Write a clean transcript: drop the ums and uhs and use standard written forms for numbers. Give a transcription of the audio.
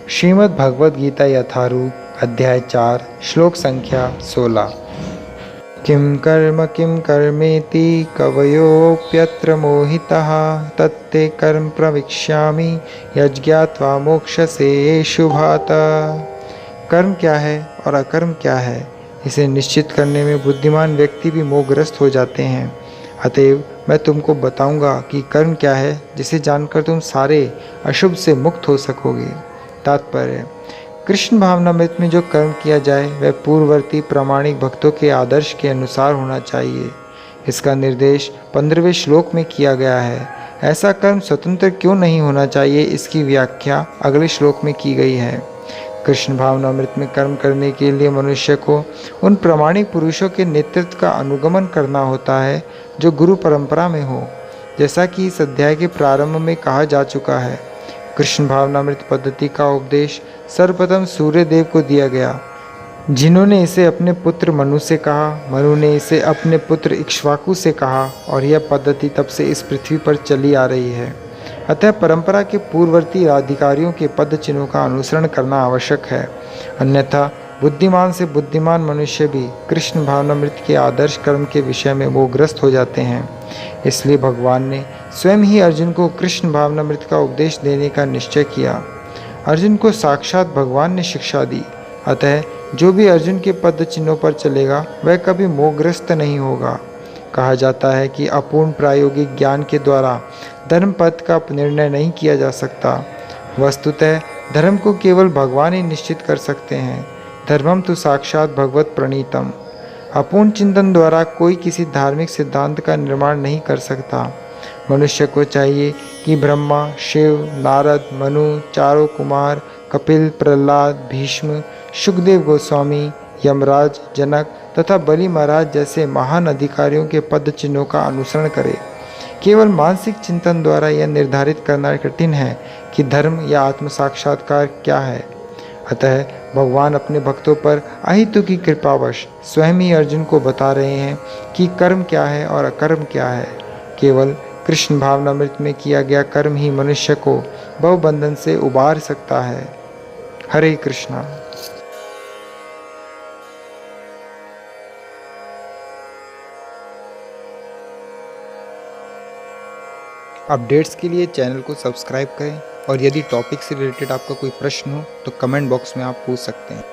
श्रीमद् भगवद गीता यथारूप अध्याय 4 श्लोक संख्या 16। किं कर्मेति कवयोऽप्यत्र मोहितः तत्ते कर्म प्रवक्ष्यामि यज्ञात्वा मोक्षसे शुभात्। कर्म क्या है और अकर्म क्या है, इसे निश्चित करने में बुद्धिमान व्यक्ति भी मोहग्रस्त हो जाते हैं। अतएव मैं तुमको बताऊंगा कि कर्म क्या है, जिसे जानकर तुम सारे अशुभ से मुक्त हो सकोगे। तात्पर्य: कृष्ण भावनामृत में जो कर्म किया जाए वह पूर्ववर्ती प्रामाणिक भक्तों के आदर्श के अनुसार होना चाहिए। इसका निर्देश 15वें श्लोक में किया गया है। ऐसा कर्म स्वतंत्र क्यों नहीं होना चाहिए, इसकी व्याख्या अगले श्लोक में की गई है। कृष्ण भावनामृत में कर्म करने के लिए मनुष्य को उन प्रामाणिक पुरुषों के नेतृत्व का अनुगमन करना होता है जो गुरु परंपरा में हो, जैसा कि इस अध्याय के प्रारंभ में कहा जा चुका है। कृष्ण भावनामृत पद्धति का उपदेश सर्वप्रथम सूर्य देव को दिया गया, जिन्होंने इसे अपने पुत्र मनु से कहा। मनु ने इसे अपने पुत्र इक्ष्वाकु से कहा और यह पद्धति तब से इस पृथ्वी पर चली आ रही है। अतः परंपरा के पूर्ववर्ती अधिकारियों के पद चिन्हों का अनुसरण करना आवश्यक है, अन्यथा बुद्धिमान से बुद्धिमान मनुष्य भी कृष्ण भावनामृत के आदर्श कर्म के विषय में मोहग्रस्त हो जाते हैं। इसलिए भगवान ने स्वयं ही अर्जुन को कृष्ण भावनामृत का उपदेश देने का निश्चय किया। अर्जुन को साक्षात भगवान ने शिक्षा दी, अतः जो भी अर्जुन के पद चिन्हों पर चलेगा वह कभी मोहग्रस्त नहीं होगा। कहा जाता है कि अपूर्ण प्रायोगिक ज्ञान के द्वारा धर्म पद का निर्णय नहीं किया जा सकता। वस्तुतः धर्म को केवल भगवान ही निश्चित कर सकते हैं। धर्मम तो साक्षात भगवत प्रणीतम। अपूर्ण चिंतन द्वारा कोई किसी धार्मिक सिद्धांत का निर्माण नहीं कर सकता। मनुष्य को चाहिए कि ब्रह्मा, शिव, नारद, मनु, चारों कुमार, कपिल, प्रहलाद, भीष्म, सुखदेव गोस्वामी, यमराज, जनक तथा बलि महाराज जैसे महान अधिकारियों के पद चिन्हों का अनुसरण करे। केवल मानसिक चिंतन द्वारा यह निर्धारित करना कठिन है कि धर्म या आत्म साक्षात्कार क्या है। अतः भगवान अपने भक्तों पर अहितु की कृपावश स्वयं ही अर्जुन को बता रहे हैं कि कर्म क्या है और अकर्म क्या है। केवल कृष्ण भावनामृत में किया गया कर्म ही मनुष्य को भवबंधन से उबार सकता है। हरे कृष्णा। अपडेट्स के लिए चैनल को सब्सक्राइब करें और यदि टॉपिक से रिलेटेड आपका कोई प्रश्न हो तो कमेंट बॉक्स में आप पूछ सकते हैं।